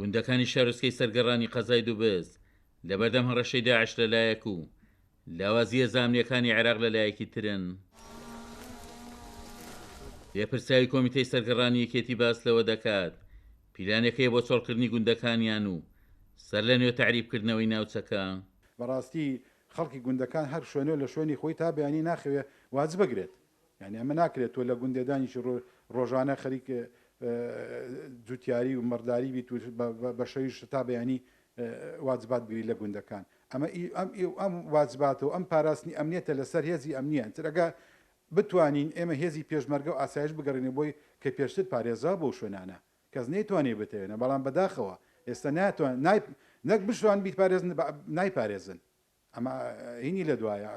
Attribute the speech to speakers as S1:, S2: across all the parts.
S1: گوندەکانی شارۆچکەی سەرگەڕانی قەزای دووبست لە بەردەم هەڕەشەی داعش لەلایەک و لاوازیە زامنیەکانی عێراق لەلایەکی ترن. لێپرساوی کۆمیتەی سەرگەڕانی یەکێتی باس لەوە دەکات پیلانەکەی بۆ چۆڵکردنی گوندەکانیان و سەر لە نوێ تەعریبکردنەوەی ناوچەکە.
S2: بەڕاستی خەڵکی گوندەکان هەر شوێنە لە شوێنی خۆی تا بەیانی ناخەوێ واز بگرێت، یعنی ئەمە ناکرێت تۆ لە گوندێدانیش ڕۆژانە خەریک جوتیاری و مەرداری بیت بە شەویش تا بەیانی واجبات بگری لە گوندەکان. ئەم واجباتەوە ئەم پاراستنی ئەمنیەتە لەسەر هێزی ئەمنیە ترەگە بتوانین ئێمە هێزی پێشمەرگە و ئاسایش بگەڕێنێ بۆی کە پێشتر پارێزا بۆ شوێنانە کەس نەیتوانێ بتێنە، بەڵام بەداخەوە ئێستا ناتوان نەک بشوان بیت پارێزن نایپارێزن. ئەمە هینی لە دوایە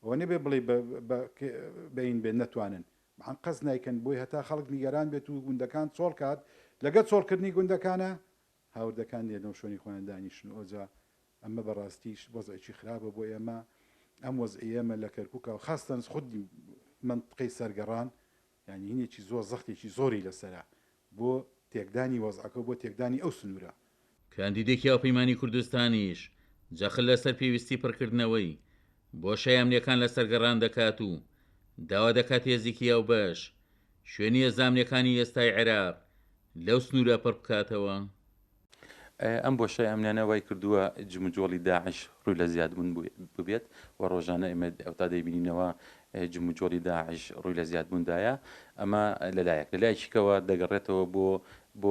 S2: ئەوە نەبێ بڵێ بین بێن نەتوانن عن قەز نایکەن بۆی هەتا خەڵک نیگەران بێت و گوندەکان چۆڵ کات لەگەڵ چۆڵکردنی گوندەکانە هاوردەکان لێنەوە شوێنی خۆیان دانیشن. ئۆجا ئەمە بەڕاستیش وەزعێکی خراپە بۆ ئێمە. ئەم وەزعی ئێمە لە کەرکووکە و خاستەن خودی منطقەی سەرگەڕان یعنی هینێکی زۆر زەختێکی زۆری لەسەرە بۆ تێکدانی وەزعەکە بۆ تێکدانی ئەو سنوورە.
S1: کاندیدێکی هاوپەیمانی کوردستانیش جەخل لەسەر پێویستی پڕکردنەوەی بۆ شایەمنیەکان لە سەرگەڕان دەکات و داوا دەکات هێزێکی یاو بەش شوێنی ئەزامنیەکانی ئێستای عێراق لەو سنوورە پڕ بکاتەوە.
S3: ئەم بۆشای ئەمنیانە وای کردووە جموجۆڵی داعش ڕووی لە زیادبوون ببێت و ڕۆژانە ئێمە ئەوتا دەیبینینەوە جموجۆڵی داعش ڕووی لە زیادبووندایە. ئەمە لەلایەکیکەوە دەگەڕێتەوە بۆ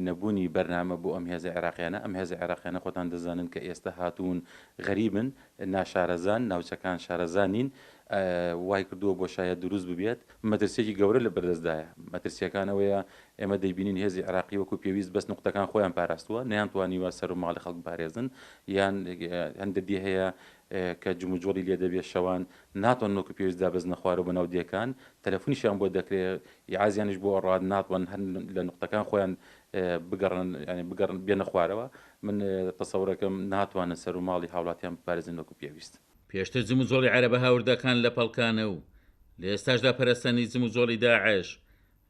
S3: نەبوونی بەرنامە بۆ ئەم هێزە عێراقیانە. ئەم هێزە عێراقیانە خۆتان دەزانن کە ئێستا هاتوون غەریبن ناشارەزان ناوچەکان شارەزانین وای کردووە بۆ شایە دروست ببێت. مەترسیێکی گەورە لە بەردەستدایە. مەترسیەکانەوەیە ئێمە دەیبینین هێزی عێراقی وەکو پێویست بەس نقطەکان خۆیان پاراستووە نەیانتوانیوە سەر و ماڵی خەڵک پارێزن یان هەندێک هەیە کە جموجۆڵی لێ دەبێت شەوان ناتوان نۆکو پێویستدا بەزنە خوارەوە بە ناو دیەکان تەلەفۆنیشیان بۆ دەکرێت یازیانش بۆ ڕاد ناتوان هەن لە نقطەکان خۆیان بگەڕن بێنە خوارەوە. من تەسەورەکەم ناتوانن سەر و ماڵی هاوڵاتیان بپارێزن وەکو پێویست.
S1: پێشتر جموجۆڵی عەرەبە هاوردەکان لە پەڵکانە و لە ئێستاشدا پەرستنی جموجۆڵی داعش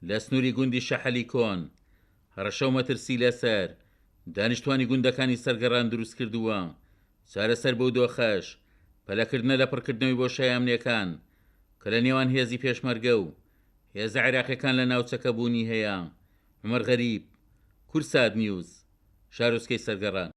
S1: لە سنووری گوندی شەحەلی کۆن هەڕەشە و مەترسی لەسەر دانیشتوانی گوندەکانی سەرگەڕان دروست کردووە چارەسەر بەو دۆخەش پەلەکردنە لە پڕکردنەوەی بۆ شایەمنیەکان کە لە نێوان هێزی پێشمەرگە و هێزە عێراقیەکان لە ناوچەکە بوونی هەیە. عومەر غەریب، کورسات نیوز، شارۆچکەی سەرگەڕان.